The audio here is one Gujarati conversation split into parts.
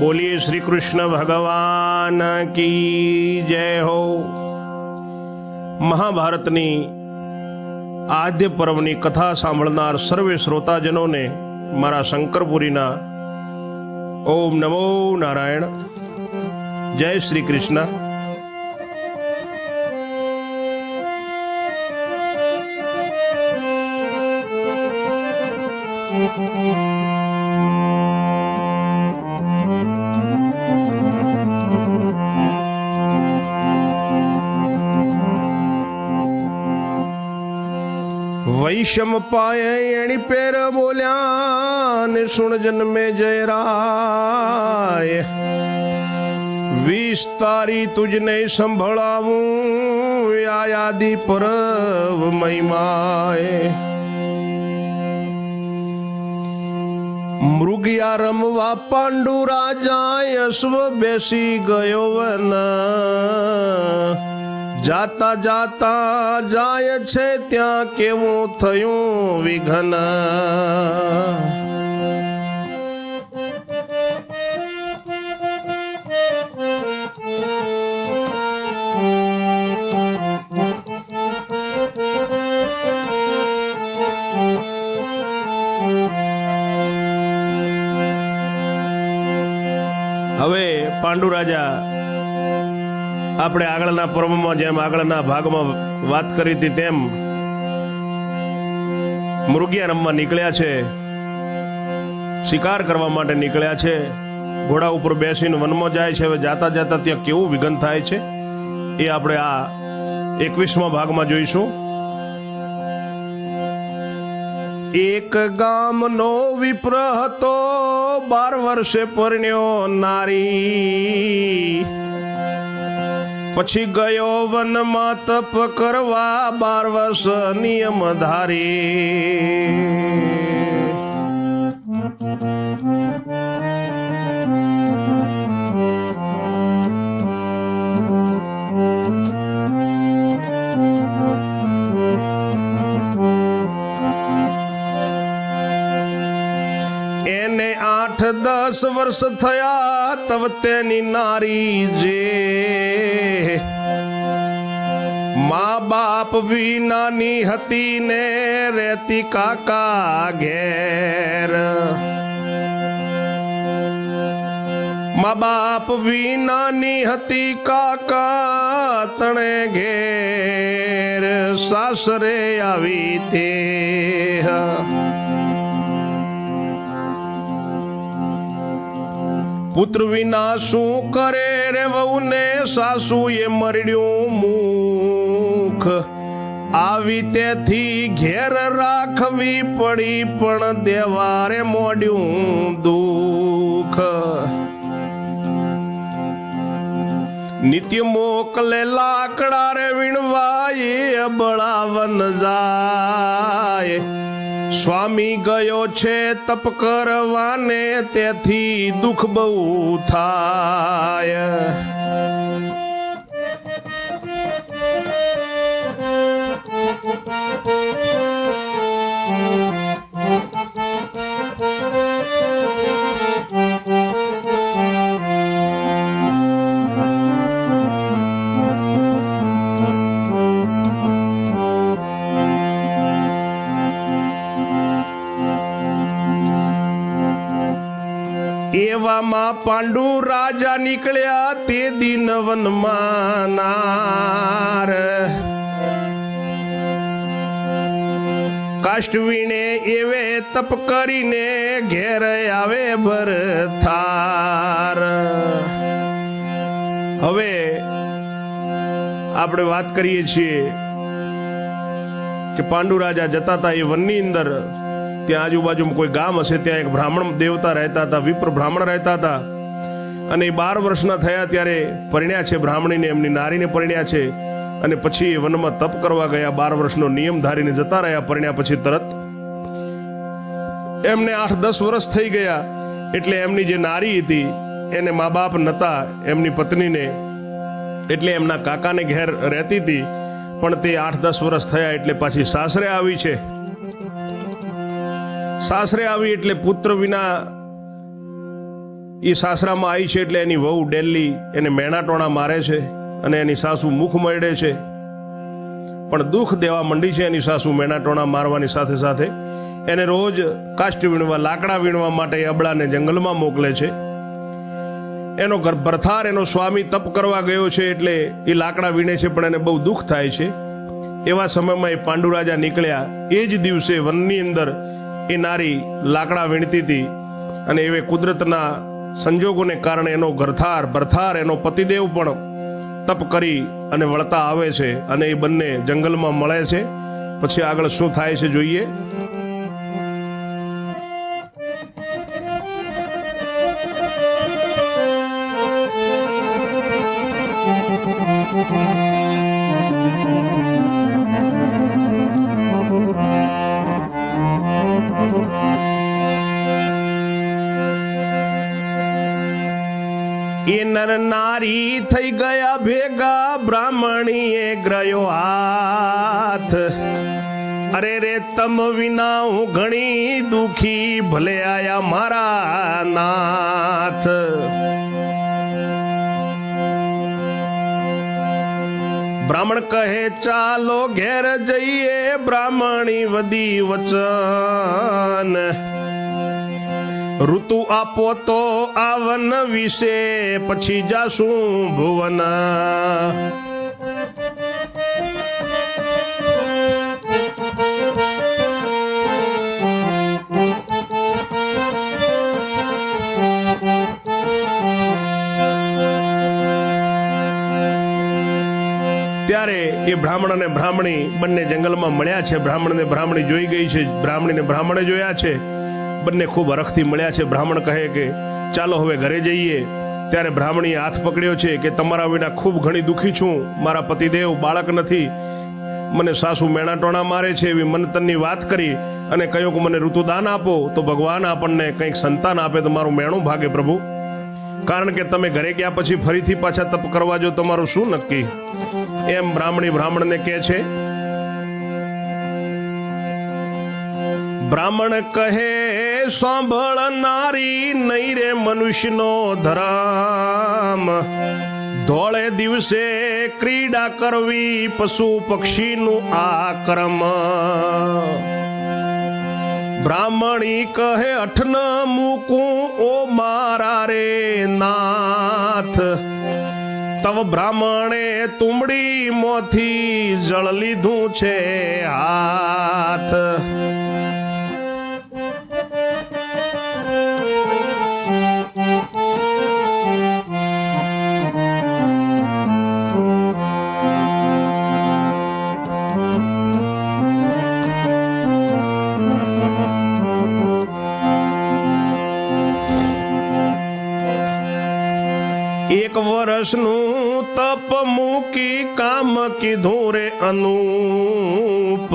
बोलिए श्री कृष्ण भगवान की जय हो। महाभारतनी आद्य पर्वनी कथा सांभळनार सर्वे श्रोताजनोने मारा शंकरपुरीना ओम नमो नारायण। जय श्री कृष्ण। वैषम पाए एणी पेर बोल्या ने सुन जन्मे जय राय। विस्तारी तुझने संभळावूं आयादी परव महिमाए। मृगिया रमवा पांडु राजा अश्व बेसी गयो वन। जाता जाता जाय छे त्या केवुं थयुं विघन। हवे पांडु राजा આપણે આગળના પર્વમાં જેમ આગળના ભાગમાં વાત કરી હતી તેમ મૃગિયા રમવા નીકળ્યા છે, શિકાર કરવા માટે નીકળ્યા છે, ઘોડા ઉપર બેસીને વનમાં જાય છે। હવે જાતા જાતા ત્યાં કેવું વિઘન થાય છે એ આપણે આ 21મા ભાગમાં જોઈશું। એક ગામનો વિપ્ર હતો 12 વર્ષે પરણ્યો નારી। પછી ગયો વનમાં તપ કરવા 12 વર્ષ નિયમ ધારી। એને 8-10 વર્ષ થયા તબ તેની નારી જે माँ बाप विनानी हती ने रहती काका घेर। माँ बाप विनानी हती काका तणे घेर। सासरे आवी ते पुत्र विना शू करे रे वहू ने सासू ये मरड्यू मुख। आवी तेथी घेर राखवी पड़ी पण देवारे मोड्यू दुख। नित्य मोकले लाकड़ा रे वीणवा ये बळावन जाय। स्वामी गयो छे तप करवाने तेथी दुख बहु थाय। એવામાં પાંડુ રાજા નીકળ્યા તે દિન વનમાં નાર। કાષ્ટવીને એવે તપ કરીને ઘેર આવે ભરથાર। હવે આપણે વાત કરીએ છીએ કે પાંડુ રાજા જતા હતા એ વનની અંદર। ત્યાં આજુબાજુમાં કોઈ ગામ હશે, ત્યાં એક બ્રાહ્મણ દેવતા રહેતા હતા, વિપ્ર બ્રાહ્મણ રહેતા હતા। અને 12 વર્ષના થયા ત્યારે પરણ્યા છે બ્રાહ્મણીને, એમની નારીને પરણ્યા છે। અને પછી વનમાં તપ કરવા ગયા, 12 વર્ષનો નિયમ ધારીને જતા રહ્યા પરણ્યા પછી તરત। એમને 8-10 વર્ષ થઈ ગયા એટલે એમની જે નારી હતી એને મા બાપ નતા, એમની પત્નીને, એટલે એમના કાકાને ઘેર રહેતી હતી। પણ તે 8-10 વર્ષ થયા એટલે પાછી સાસરે આવી છે। સાસરે આવી એટલે પુત્ર વિના એ સાસરામાં આવી છે એટલે એની વહુ ડેલી એને મેણાટોણા મારે છે અને એની સાસુ મુખ મળે છે, પણ દુઃખ દેવા મંડી છે એની સાસુ મેણાટોણા મારવાની સાથે સાથે એને રોજ કાષ્ટ વીણવા, લાકડા વીણવા માટે અબળાને જંગલમાં મોકલે છે. એનો ભરથાર એનો સ્વામી તપ કરવા ગયો છે એટલે એ લાકડા વીણે છે, પણ એને બહુ દુઃખ થાય છે. એવા સમયમાં એ પાંડુરાજા નીકળ્યા. એ જ દિવસે વનની અંદર એ નારી લાકડા વીણતી હતી અને એવે કુદરતના સંજોગોને કારણે એનો ભરથાર એનો પતિદેવ પણ તપ કરી અને વળતા આવે છે અને એ બંને જંગલમાં મળે છે. પછી આગળ શું થાય છે જોઈએ. એ નર નારી થઈ ગયા ભેગા, બ્રાહ્મણીએ ગ્રયો હાથ. અરે રે તમ વિના હું ઘણી દુખી, ભલે આયા મારા નાથ. બ્રાહ્મણ કહે ચાલો ઘેર જઈએ, બ્રાહ્મણી વદી વચન. ઋતુ આપો તો આવન વિશે, પછી જાશું ભુવન. ત્યારે એ બ્રાહ્મણ અને બ્રાહ્મણી બંને જંગલમાં મળ્યા છે. બ્રાહ્મણને બ્રાહ્મણી જોઈ ગઈ છે, બ્રાહ્મણીને બ્રાહ્મણે જોયા છે. બંને ખૂબ હરખથી મળ્યા છે. બ્રાહ્મણ કહે કે ચાલો હવે ઘરે જઈએ. ત્યારે બ્રાહ્મણીએ હાથ પકડ્યો છે કે તમારા વિના ખૂબ ઘણી દુઃખી છું. મારા પતિદેવ બાળક નથી, મને સાસુ મેણાટોણા મારે છે એવી મનતનની વાત કરી અને કહ્યું કે મને ઋતુદાન આપો તો ભગવાન આપણને કંઈક સંતાન આપે તો મારું મેણું ભાગે પ્રભુ. કારણ કે તમે ઘરે ગયા પછી ફરીથી પાછા તપ કરવા જો તમારું શું નક્કી. એમ બ્રાહ્મણી બ્રાહ્મણને કહે છે. બ્રાહ્મણ કહે સાંભળ નારી, નહીં રે મનુષ્યનો ધર્મ. ધોળે દિવસે ક્રીડા કરવી, પશુ પક્ષીનું આક્રમ. બ્રાહ્મણી કહે અઠ ન મૂકું ઓ મારા રે નાથ. તવ બ્રાહ્મણે તુમડી મોથી જળ લીધું છે હાથ. એક વર્ષનું તપ મૂકી કામ કીધું રે અનુપ.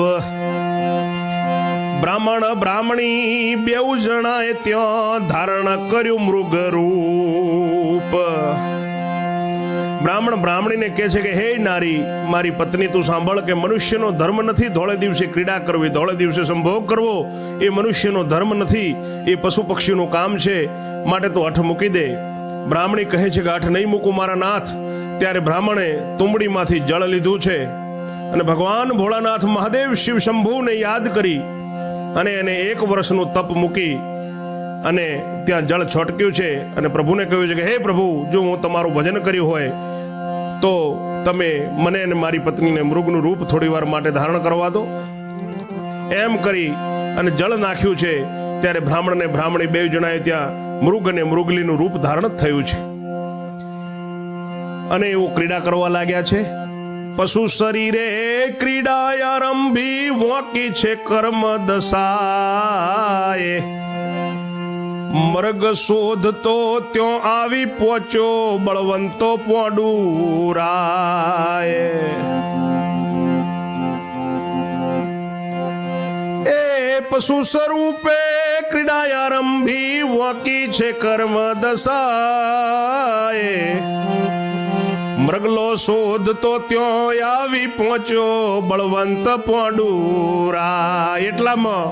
બ્રાહ્મણ બ્રાહ્મણી બેઉ જણાએ ત્યાં ધારણ કર્યું મૃગ રૂપ. બ્રાહ્મણ બ્રાહ્મણીને કહે છે કે હે નારી, મારી પત્ની તું સાંભળ કે મનુષ્યનો ધર્મ નથી ધોળે દિવસે ક્રીડા કરવી, ધોળે દિવસે સંભોગ કરવો એ મનુષ્યનો ધર્મ નથી, એ પશુ પક્ષીનું કામ છે, માટે તું હઠ મૂકી દે. બ્રાહ્મણી કહે છે કે હઠ નહીં મૂકું મારા નાથ. ત્યારે બ્રાહ્મણે તુંબડીમાંથી જળ લીધું છે અને ભગવાન ભોળાનાથ મહાદેવ શિવ શંભુને યાદ કરી અને એને 1 વર્ષનું તપ મૂકી અને ત્યાં જળ છોટક્યું છે અને પ્રભુને કહ્યું છે કે હે પ્રભુ, જો હું તમારું ભજન કર્યું હોય તો તમે મને અને મારી પત્નીને મૃગનું રૂપ થોડી વાર માટે ધારણ કરવા દો. એમ કરી અને જળ નાખ્યું છે. ત્યારે બ્રાહ્મણ ને બ્રાહ્મણી બે જણાએ ત્યાં મૃગ અને મૃગલીનું રૂપ ધારણ થયું છે અને એવું ક્રીડા કરવા લાગ્યા છે. પશુ શરીરે ક્રીડા આરંભી, વોકી છે કર્મ દશાએ. મર્ગ શોધતો ત્યો આવી પહોંચ્યો, બળવંતો પોંડુરાય. એ પશુ સ્વરૂપે ક્રીડા આરંભી, વોકી છે કર્મ દશાએ. મૃગલો શોધતો ત્યો આવી પહોંચ્યો, બળવંત પોંડુરા. એટલામાં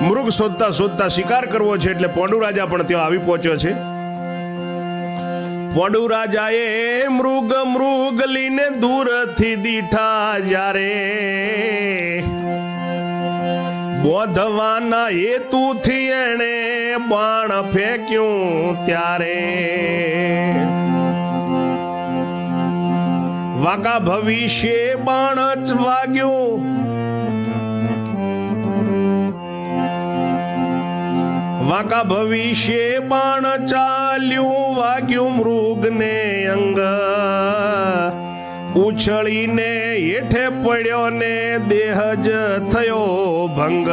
મૃગ શોધતા શોધતા શિકાર કરવો છે એટલે પોંડુ રાજા પણ ત્યાં આવી પહોંચ્યો છે. પોંડુ રાજાએ મૃગલીને દૂરથી દીઠા જ્યારે બોધવાના હેતુથી એણે બાણ ફેંક્યું ત્યારે વાકા ભવિષ્ય બાણ જ વાગ્યું. વાકા ભવિષ્ય બાણ ચાલ્યું વાગ્યું મૃગને અંગ ઉછળીને હેઠે પડ્યો ને દેહ જ થયો ભંગ.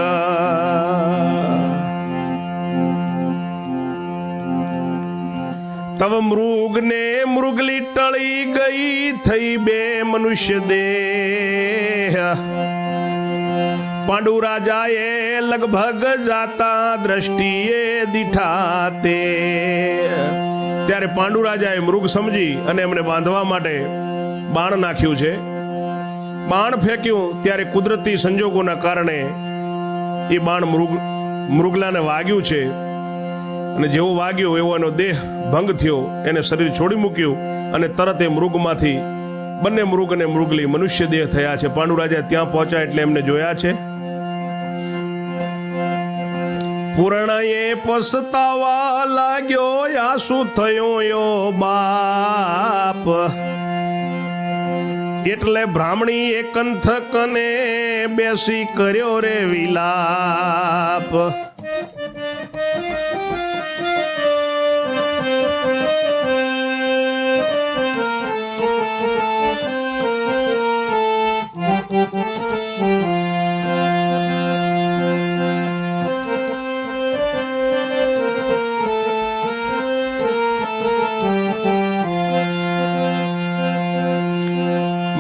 તવ મૃગને મૃગલી ટળી ગઈ થઈ બે મનુષ્ય દેહ. પાંડુ રાજાએ લગભગ જાતા દ્રષ્ટિએ દીઠા તે. ત્યારે પાંડુ રાજાએ મૃગ સમજી અને એમને બાંધવા માટે બાણ નાખ્યું છે. બાણ ફેંક્યું ત્યારે કુદરતી સંજોગોના કારણે એ બાણ મૃગલાને વાગ્યું છે અને જેવો વાગ્યો એવો એનો દેહ ભંગ થયો. એને શરીર છોડી મૂક્યું અને તરત એ મૃગમાંથી બંને મૃગ અને મૃગલી મનુષ્ય દેહ થયા છે. પાંડુ રાજા ત્યાં પહોંચ્યા એટલે એમને જોયા છે. પૂર્ણએ પસ્તાવા લાગ્યો આ શું થયું યો બાપ. એટલે બ્રાહ્મણી કંથકને બેસી કર્યો રે વિલાપ.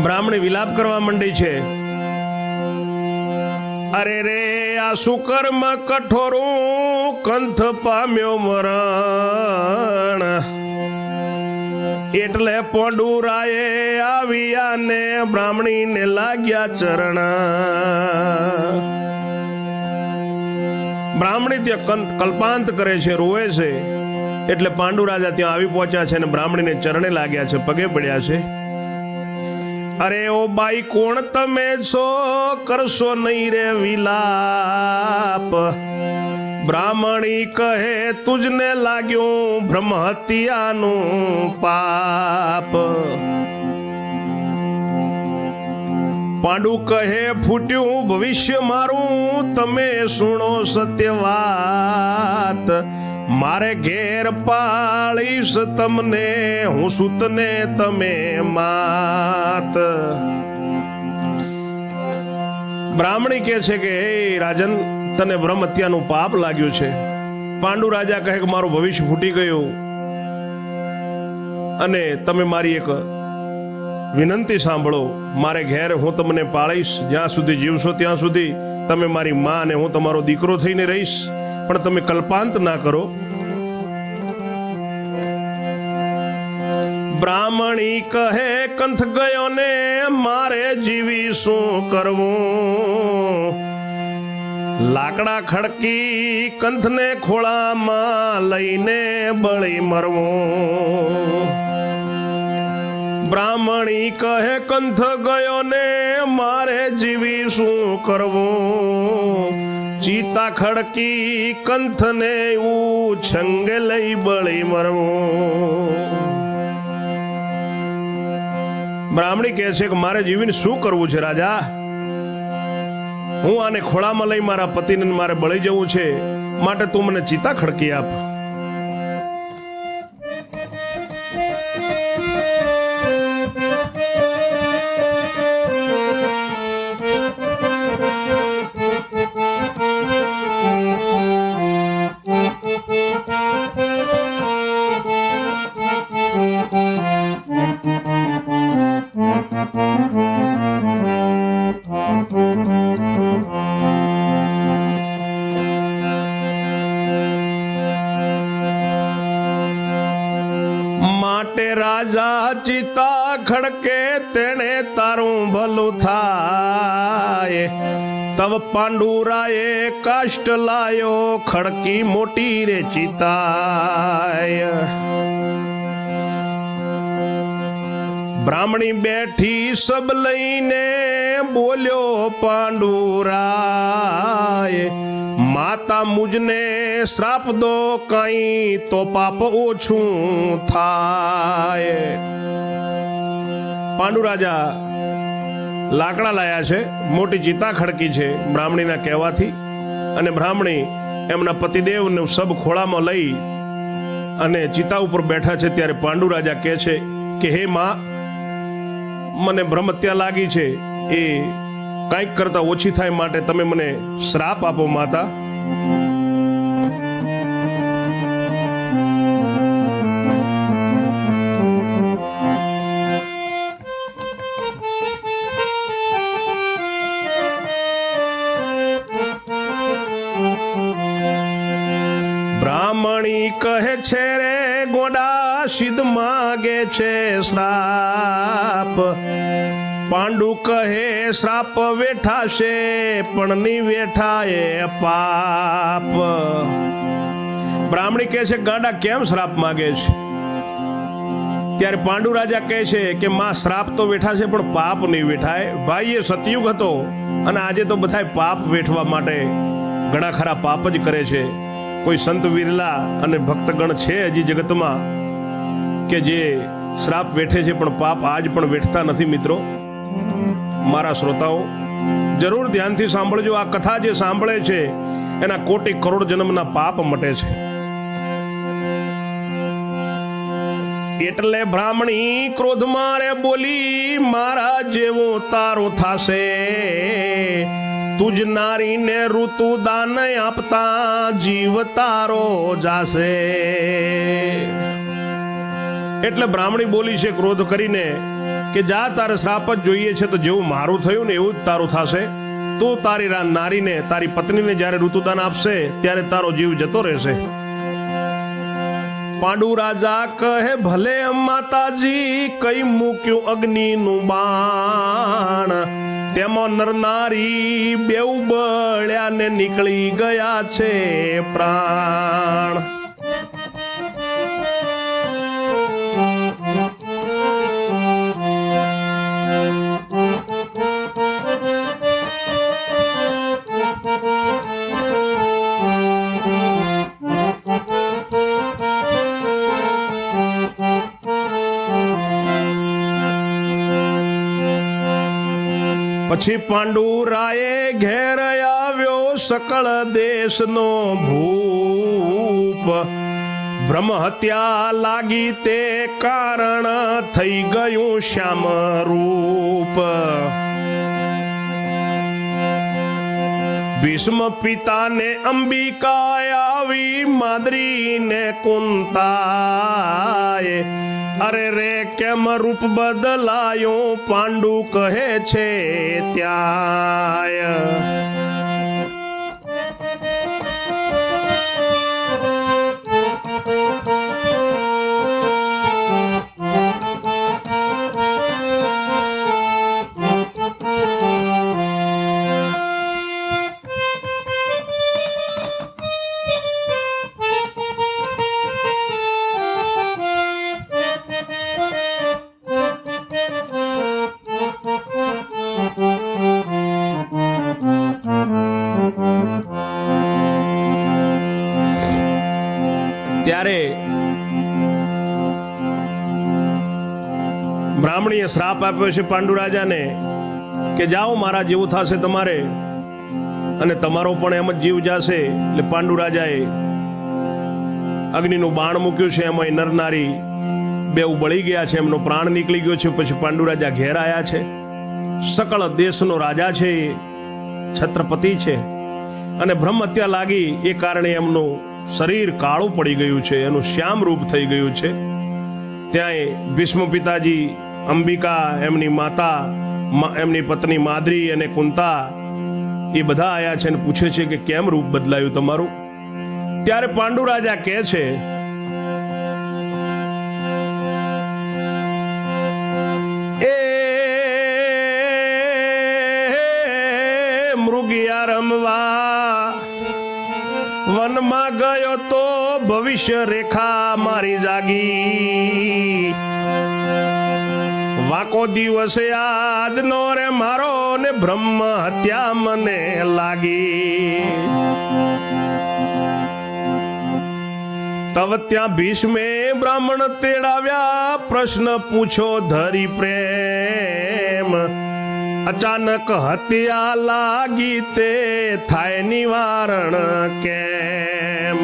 બ્રાહ્મણી વિલાપ કરવા માંડી છે. અરે રે આ શું કર્મ કઠોરું કંથ પામ્યો મરણ. એટલે પોંડુરાએ આવ્યા ને બ્રાહ્મણીને લાગ્યા ચરણ. બ્રાહ્મણી ત્યાં કલ્પાંત કરે છે, રોવે છે. એટલે પાંડુ રાજા ત્યાં આવી પહોંચ્યા છે અને બ્રાહ્મણીને ચરણે લાગ્યા છે, પગે પડ્યા છે. અરે ઓ બાઈ કોણ તમે છો કરશો નહીં રે વિલાપ. બ્રાહ્મણી કહે તુજને લાગ્યું બ્રહ્મ હત્યાનું પાપ. પાંડુ કહે ફૂટ્યું ભવિષ્ય મારું તમે સુણો સત્ય વાત. મારે ઘેર પાળીશ તમને હું સૂતને તમે માત. બ્રાહ્મણી કહે છે કે હે રાજન તને બ્રહ્મ હત્યાનું પાપ લાગ્યું છે. પાંડુ રાજા કહે કે મારું ભવિષ્ય ફૂટી ગયું અને તમે મારી એક વિનંતી સાંભળો. મારે ઘેર હું તમને પાળીશ, જ્યાં સુધી જીવશો ત્યાં સુધી તમે મારી માં અને હું તમારો દીકરો થઈને રહીશ, પણ તમે કલ્પાંત ના કરો. બ્રાહ્મણી કહે કંથ ગયો ને મારે જીવી શું કરવું. લાકડા ખડકી કંથને ખોળામાં લઈને બળી મરવું. બ્રાહ્મણી કહે કંથ ગયો ને મારે જીવી શું કરવું. ચીતા ખડકી કંથને ઉછંગે લઈ બળી મરવું. બ્રાહ્મણી કહે છે કે મારે જીવીને શું કરવું છે રાજા. હું આને ખોળામાં લઈ મારા પતિને મારે બળી જવું છે, માટે તું મને ચિતા ખડકી આપ. માટે રાજા ચિતા ખડકે તેને તારું ભલું થાય. તવ પાંડુરાએ કાષ્ટ લાયો ખડકી મોટી રે ચિતાય. બ્રાહ્મણી બેઠી સબ લઈને બોલ્યો પાંડુરાય, માતા મુજને શ્રાપ દો કઈ તો પાપ ઓછું થાય. પાંડુ રાજા લાકડા લાયા છે, મોટી ચિતા ખડકી છે બ્રાહ્મણીના કહેવાથી, અને બ્રાહ્મણી એમના પતિદેવને સબ ખોળામાં લઈ અને ચિતા ઉપર બેઠા છે. ત્યારે પાંડુ રાજા કહે છે કે હે માં, મને બ્રહ્મત્યા લાગી છે, એ કંઈક કરતા ઓછી થાય માટે તમે મને શ્રાપ આપો માતા. બ્રાહ્મણી કહે છે રે ગોડા સિદ્ધ માગે છે શ્રાપ. પાંડુ કહે શ્રાપ વેઠાશે પણ ની વેઠાએ પાપ. બ્રાહ્મણી કહે છે ગાંડા કેમ શ્રાપ માગે છે? ત્યારે પાંડુ રાજા કહે છે કે માં શ્રાપ તો વેઠાશે પણ પાપ નહીં વેઠાય. ભાઈ એ સતયુગ હતો અને આજે તો બધા પાપ વેઠવા માટે ઘણા ખરા પાપ જ કરે છે. કોઈ સંત વિરલા અને ભક્તગણ છે હજી જગતમાં કે જે શ્રાપ વેઠે છે પણ પાપ આજ પણ વેઠતા નથી. મિત્રો મારા શ્રોતાઓ જરૂર ધ્યાનથી સાંભળજો. આ કથા જે સાંભળે છે એના કોટી કરોડ જન્મના પાપ મટે છે. એટલે બ્રાહ્મણી ક્રોધમાં રે બોલી, મારા જેવું તારું થાશે, તુજ નારીને ઋતુ દાન આપતા જીવ તારો જાશે. એટલે બ્રાહ્મણી બોલી છે ક્રોધ કરીને કે જા, તારે શ્રાપ જ જોઈએ છે તો જેવું મારું થયું ને એવું જ તારું થશે. તું તારી નારીને, તારી પત્નીને જ્યારે ઋતુદાન આપશે ત્યારે તારો જીવ જતો રહેશે. પાંડુ રાજા કહે ભલે માતાજી, કઈ મૂક્યું અગ્નિનું બાણ, તેમાં નરનારી બેઉ બળ્યા ને નીકળી ગયા છે પ્રાણ. પછી પાંડુરાએ ઘેર આવ્યો સકળ દેશનો ભૂપ. બ્રહ્મ હત્યા લાગી તે કારણ થઈ ગયું શ્યામ રૂપ. ભીષ્મ પિતાને અંબિકા આવી, માદ્રીને કુંતાએ, અરે રે કેમ રૂપ બદલાયું, પાંડુ કહે છે ત્યાંય. ત્યારે બ્રાહ્મણીએ શ્રાપ આપ્યો છે પાંડુ રાજાને કે જાઓ, મારા જેવું થશે તમારે અને તમારો પણ એમ જ જીવ જશે. એટલે પાંડુ રાજાએ અગ્નિનું બાણ મૂક્યું છે, એમાં નરનારી બેઉ બળી ગયા છે, એમનો પ્રાણ નીકળી ગયો છે. પછી પાંડુ રાજા ઘેર આવ્યા છે. સકળ દેશનો રાજા છે, છત્રપતિ છે, અને બ્રહ્મ હત્યા લાગી એ કારણે એમનું શરીર કાળું પડી ગયું છે, એનું શ્યામ રૂપ થઈ ગયું છે. ત્યાં ભીષ્મ પિતાજી, અંબિકા એમની માતા, એમની પત્ની માદ્રી અને કુંતા એ બધા આયા છે અને પૂછે છે કે કેમ રૂપ બદલાયું તમારું. ત્યારે પાંડુ રાજા કહે છે મૃગિયા રમવા વનમાં ગયો તો ભવિષ્ય રેખા મારી જાગી. વાકો દિવસે આજનો રે મારો ને બ્રહ્મ હત્યા મને લાગી. તવ ત્યાં ભીષ્મે બ્રાહ્મણ તેડાવ્યા પ્રશ્ન પૂછો ધરી પ્રેમ. અચાનક હત્યા લાગી તે થાય નિવારણ કેમ.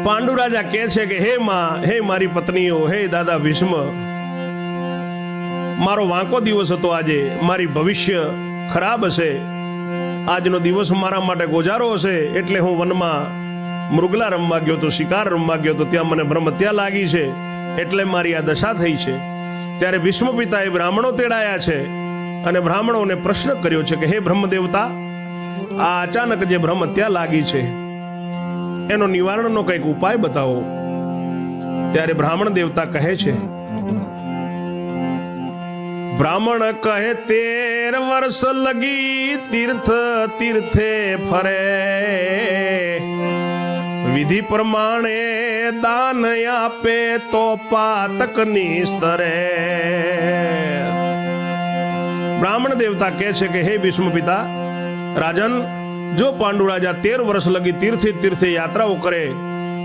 પાંડુ રાજા કહે છે કે હે માં, હે મારી પત્નીઓ, હે દાદા ભીષ્મ, મારો વાંકો દિવસ હતો આજે. મારી ભવિષ્ય ખરાબ હશે. આજનો દિવસ મારા માટે ગોજારો હશે એટલે હું વનમાં મૃગલા રમવા ગયો તો, શિકાર રમવા ગયો તો, ત્યાં મને બ્રહ્મત્યા લાગી છે એટલે મારી આ દશા થઈ છે. ત્યારે ભીષ્મ પિતાએ બ્રાહ્મણો તેડાયા છે અને બ્રાહ્મણોને પ્રશ્ન કર્યો છે કે હે બ્રહ્મ દેવતા, આ અચાનક જે બ્રહ્મત્યા લાગી છે એનો નિવારણનો કંઈક ઉપાય બતાવો. ત્યારે બ્રાહ્મણ દેવતા કહે છે, બ્રાહ્મણ કહે 13 વર્ષ લગી તીર્થ તીર્થે ફરે. વિધિ પ્રમાણે દાન આપે તો પાતક નિસ્તરે. બ્રાહ્મણ દેવતા કહે છે કે હે ભીષ્મ પિતા, રાજન, જો પાંડુ રાજા 13 વર્ષ લગી તીર્થે તીર્થે યાત્રાઓ કરે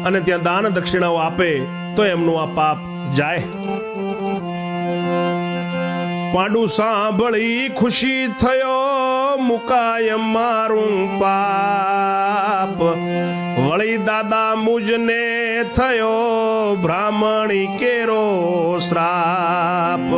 અને ત્યાં દાન દક્ષિણાઓ આપે તો એમનું આ પાપ જાય. પાંડુ સાંભળી ખુશી થયો, મુકાય મારું પાપ. વળી દાદા મુજને થયો બ્રાહ્મણી કેરો શ્રાપ.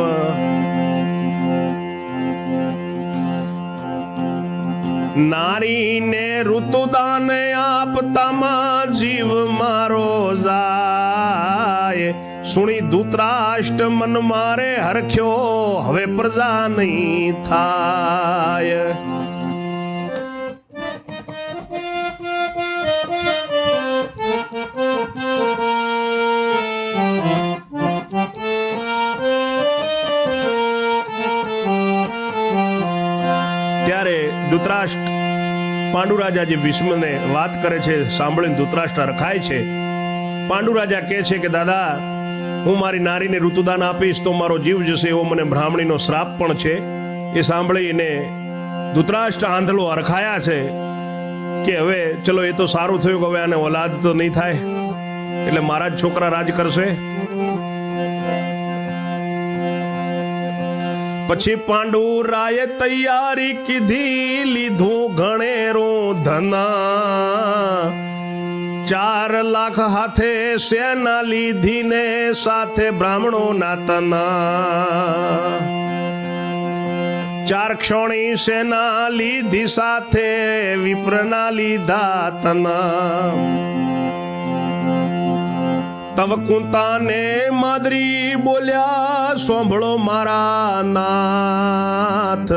નારીને ઋતુદાન આપતામાં જીવ મારો જાય. સુણી ધૂતરાષ્ટ્ર મન મારે હરખ્યો, હવે પ્રજા નહીં થાય. ત્યારે ધૂતરાષ્ટ્ર પાંડુ રાજા જે ભીષ્મને વાત કરે છે સાંભળીને ધૂતરાષ્ટ્ર રખાય છે. પાંડુ રાજા કહે છે કે દાદા, હું મારી નારીને ઋતુદાન આપીશ તો મારો જીવ જશે એવો મને બ્રાહ્મણીનો શ્રાપ પણ છે. એ સાંભળીને ધૂતરાષ્ટ્ર આંધળો હરખાયા છે કે હવે ચલો એ તો સારું થયું કે હવે આને ઓલાદ તો નહીં થાય એટલે મારા જ છોકરા રાજ કરશે. પછી પાંડુ રાયે તૈયારી કીધી, લીધું ઘણેરું ધના. 4 લાખ હાથે સેના લીધી ને સાથે બ્રાહ્મણો ના તના. 4 ક્ષોણી સેના લીધી સાથે વિપ્રના લીધા તના. તવ કુંતાને માદરી બોલ્યા, સાંભળો મારા નાથ.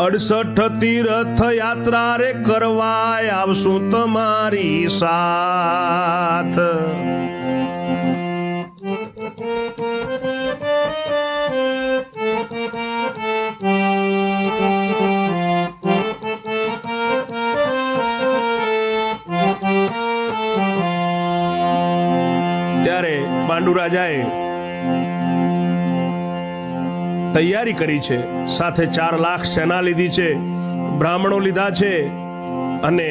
68 તીર્થ યાત્રા રે કરવા આવશું તમારી સાથ. ત્યારે પાંડુ રાજાએ તૈયારી કરી છે, સાથે 4 લાખ સેના લીધી છે, બ્રાહ્મણો લીધા છે અને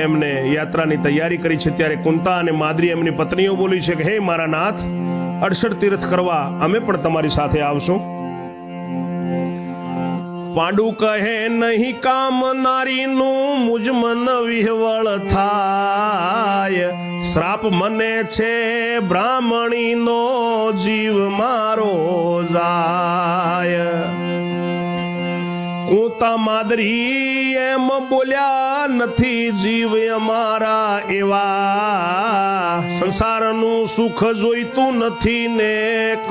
એમને યાત્રાની તૈયારી કરી છે. ત્યારે કુંતા અને માદ્રી એમની પત્નીઓ બોલી છે કે હે મારા નાથ, 68 તીર્થ કરવા અમે પણ તમારી સાથે આવશું. પાંડુ કહે નહીં કામ નારીનું મુજ મન વિહવળ થાય. શ્રાપ મને છે બ્રાહ્મણીનો જીવ મારો જાય. કુંતા માદરી એમ બોલ્યા, નથી જીવ અમારા એવા. સંસારનું સુખ જોઈતું નથી ને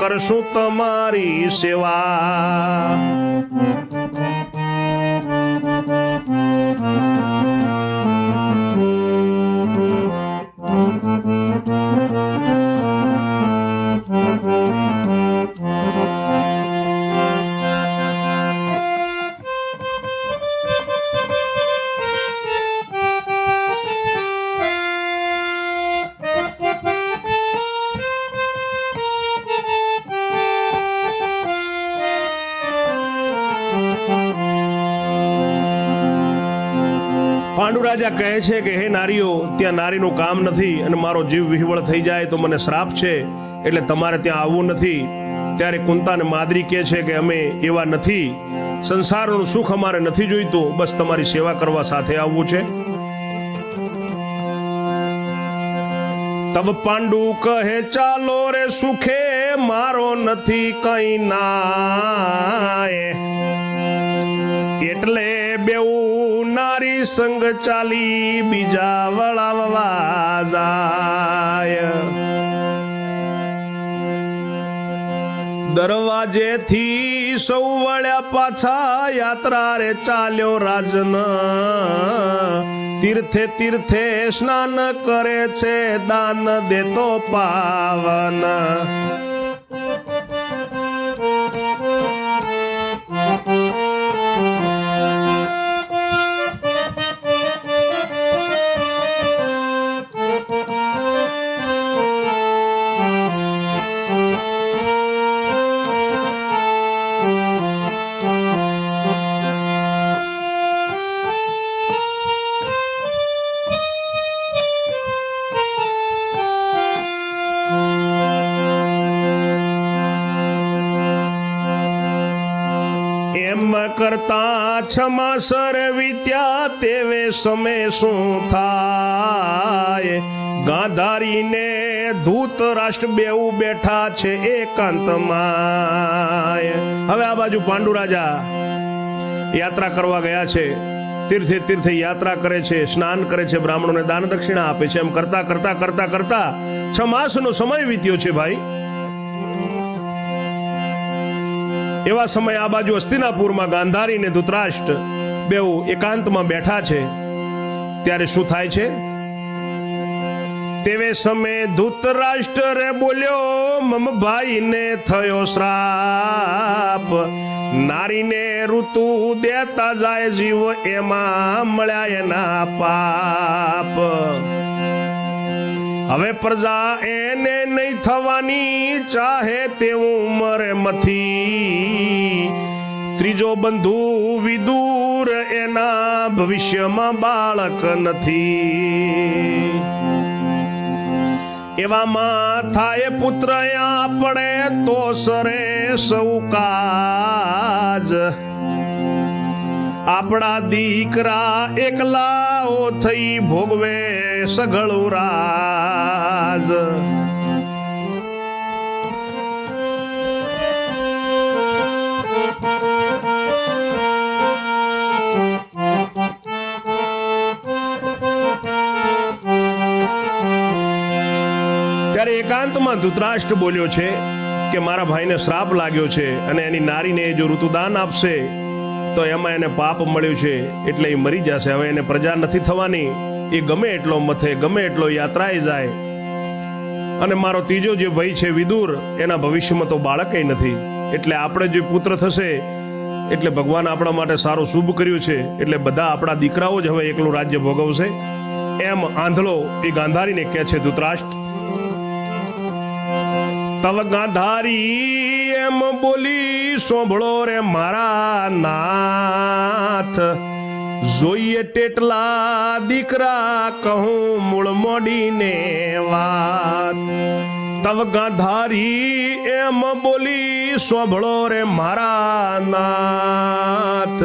કરશું તમારી સેવા. પાંડુ રાજા કહે છે કે હે નારીઓ, ત્યાં નારીનું કામ નથી અને મારો જીવ વિહવળ થઈ જાય તો મને શ્રાપ છે, એટલે તમારે ત્યાં આવવું નથી. ત્યારે કુંતાને માદરી કહે છે કે અમે એવા નથી, સંસારનું સુખ અમારે નથી જોઈતું, બસ તમારી સેવા કરવા સાથે આવવું છે. તબ પાંડુ કહે ચાલો રે સુખે, મારો નથી કઈ નાય. એટલે બેઉ નારી સંગ ચાલી બીજા વળાવવા જાય. દરવાજેથી સૌ વળ્યા પાછા, યાત્રા રે ચાલ્યો રાજન. તીર્થે તીર્થે સ્નાન કરે છે, દાન દેતો પાવન. કરતા છમાસર વિત્યા, તેવે સમય શું થાય. ગાંધારીને ધૂતરાષ્ટ્ર બેઉ બેઠા છે એકાંતમાં. હવે આ બાજુ પાંડુ રાજા યાત્રા કરવા ગયા છે, તીર્થે તીર્થે યાત્રા કરે છે, સ્નાન કરે છે, બ્રાહ્મણોને દાન દક્ષિણા આપે છે. એમ કરતા કરતા કરતા કરતા 6 માસનો સમય વીત્યો છે ભાઈ. એવા સમય આ બાજુ હસ્તિનાપુરમાં ગાંધારી ને ધૃતરાષ્ટ્ર બેઉ એકાંતમાં બેઠા છે. ત્યારે શું થાય છે? તેવે સમય ધૃતરાષ્ટ્ર બોલ્યો, મમ ભાઈને થયો શ્રાપ. નારીને ઋતુ દેતા જાય જીવ, એમાં મળ્યા એના પાપ. હવે પ્રજા એને નહીં થવાની, ચાહે તેવું મરે મથી. ત્રીજો બંધુ વિદુર, એના ભવિષ્યમાં બાળક નથી. એવામાં થાય પુત્ર આપણે, તો સરે સૌ કાજ. આપણા દીકરા એકલાઓ થઈ, ભોગવે સઘળું રાજ. ત્યારે એકાંતમાં ધૃતરાષ્ટ્ર બોલ્યો છે કે મારા ભાઈને શ્રાપ લાગ્યો છે, અને એની નારીને જો ઋતુદાન આપશે તો એમાં એને પાપ મળ્યું છે, એટલે એ મરી જશે. હવે એને પ્રજા નથી થવાની. એ ગમે એટલો મથે, ગમે એટલો યાત્રાએ જાય. અને મારો ત્રીજો જે ભાઈ છે વિદુર, એના ભવિષ્યમાં તો બાળક નથી. એટલે આપણે જે પુત્ર થશે, એટલે ભગવાન આપણા માટે સારું શુભ કર્યું છે, એટલે બધા આપણા દીકરાઓ જ હવે એકલું રાજ્ય ભોગવશે. એમ આંધળો એ ગાંધારીને કહે છે ધૃતરાષ્ટ્ર. તવ ગાંધારી એમ બોલી, સોંભળો રે મારા નાથ. જોઈએ ટેટલા દીકરા, કહું મૂળ મોડીને વાત. તવ ગાંધારી એમ બોલી, સોંભળો રે મારા નાથ.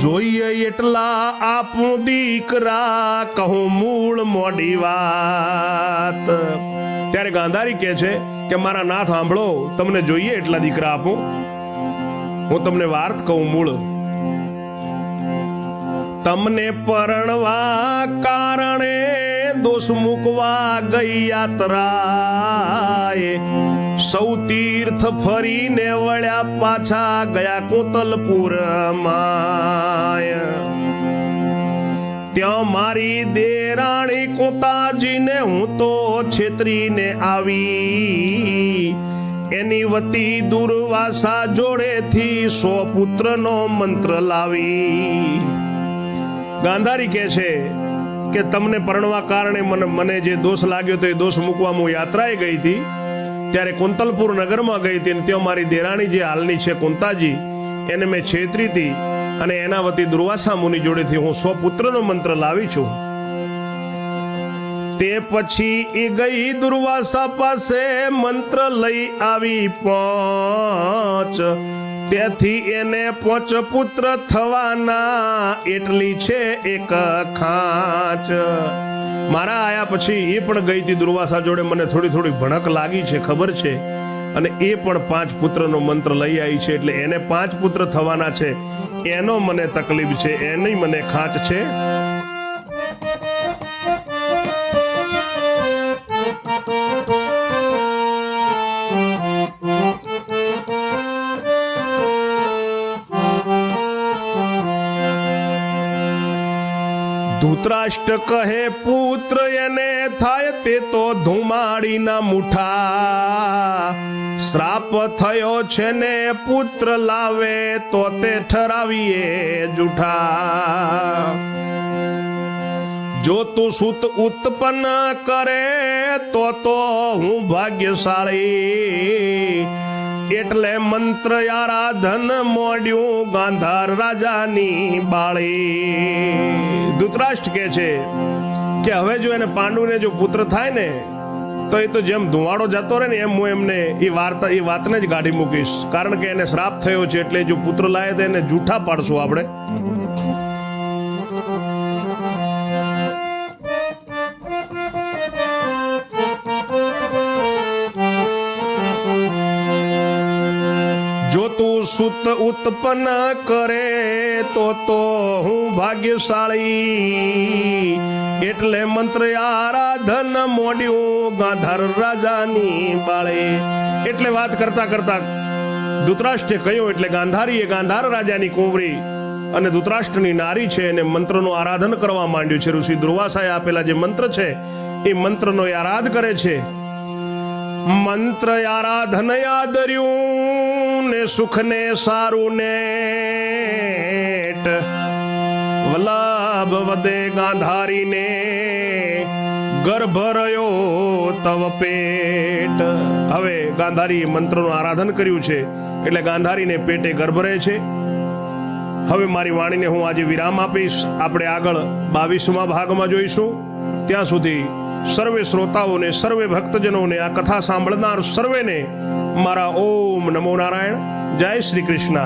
જોઈએ એટલા આપું દીકરા, કહું મૂળ મોડી વાત. ત્યારે ગાંધારી કહે છે કે મારા નાથ સાંભળો, તમને જોઈએ એટલા દીકરા આપું. હું તમને વાર્ત કહું મૂળ. તમને પરણવા કારણે દોષ મૂકવા ગઈ યાત્રાએ. સૌ તીર્થ ફરીને વળ્યા પાછા, ગયા કોતલપુરમાં. ત્યાં મારી દેરાણી કુંતાજીને હું તો છેતરીને આવી. એની વતી દુર્વાસા જોડેથી 100 પુત્રનો મંત્ર લાવી. ગાંધારી કહે છે કે તમને પરણવા કારણે મને જે દોષ લાગ્યો તો એ દોષ મૂકવા હું યાત્રાએ ગઈ હતી. ત્યારે કુંતલપુર નગરમાં ગઈ હતી, અને ત્યાં મારી દેરાણી જે હાલની છે કુંતાજી, એને મેં છેતરી હતી. અને એના વતી દુર્વાસા મુનિ જોડેથી હું 100 પુત્રનો મંત્ર લાવી છું. તે પછી એ ગઈ દુર્વાસા પાસે મંત્ર લઈ આવી 5. તેથી એને 5 પુત્ર થવાના, એટલી છે એક ખાંચ. મારા આયા પછી એ પણ ગઈ હતી દુર્વાસા જોડે, મને થોડી થોડી ભણક લાગી છે, ખબર છે, અને એ પણ 5 પુત્રનો મંત્ર લઈ આવી છે. એટલે એને 5 પુત્ર થવાના છે, એનો મને તકલીફ છે, એની મને ખાંચ છે. ધૃતરાષ્ટ્ર કહે પુત્ર એને થાય તે તો ધુમાડીના મુઠા. શ્રાપ થયો છે ને પુત્ર લાવે તો તે ઠરાવીએ જૂઠા. જો તું સુત ઉત્પન્ન કરે તો હું ભાગ્યશાળી. એટલે મંત્ર આરાધન મોડ્યું ગાંધાર રાજાની બાળી. ધૃતરાષ્ટ્ર કહે છે કે હવે જો એને પાંડુને જો પુત્ર થાય ને તો એ તો જેમ ધુવાડો જતો રહે ને એમ હું એમને એ વાતને જ કાઢી મૂકીશ. કારણ કે એને શ્રાપ થયો છે, એટલે જો પુત્ર લાવે તો એને જૂઠા પાડશું આપણે. જો તું સુત ઉત્પન્ન કરે તો હું ભાગ્યશાળી. એટલે મંત્ર આરાધન મોડ્યું ગાંધાર રાજાની બાળે. એટલે વાત કરતા કરતા ધૃતરાષ્ટ્રે કહ્યું, એટલે ગાંધારીએ ગાંધાર રાજાની કુંવરી અને ધૃતરાષ્ટ્રની નારી છે એને મંત્રનું આરાધન કરવા માંડ્યું છે. ઋષિ દુર્વાસાએ આપેલા જે મંત્ર છે એ મંત્રનો આરાધ કરે છે. મંત્ર આરાધન યાદર્યું ને સુખને સારું નેટ. વલ્લભ વદે ગાંધારીને ગર્ભ રહ્યો તવ પેટ. હવે ગાંધારી મંત્રનું આરાધન કર્યું છે એટલે ગાંધારીને પેટે ગર્ભ રહે છે. હવે મારી વાણીને હું આજે વિરામ આપીશ. આપણે આગળ 22મા ભાગમાં જોઈશું. ત્યાં સુધી સર્વે શ્રોતાઓને, સર્વે ભક્તજનોને, આ કથા સાંભળનાર સર્વેને મારા ઓમ નમો નારાયણ. જય શ્રી કૃષ્ણ.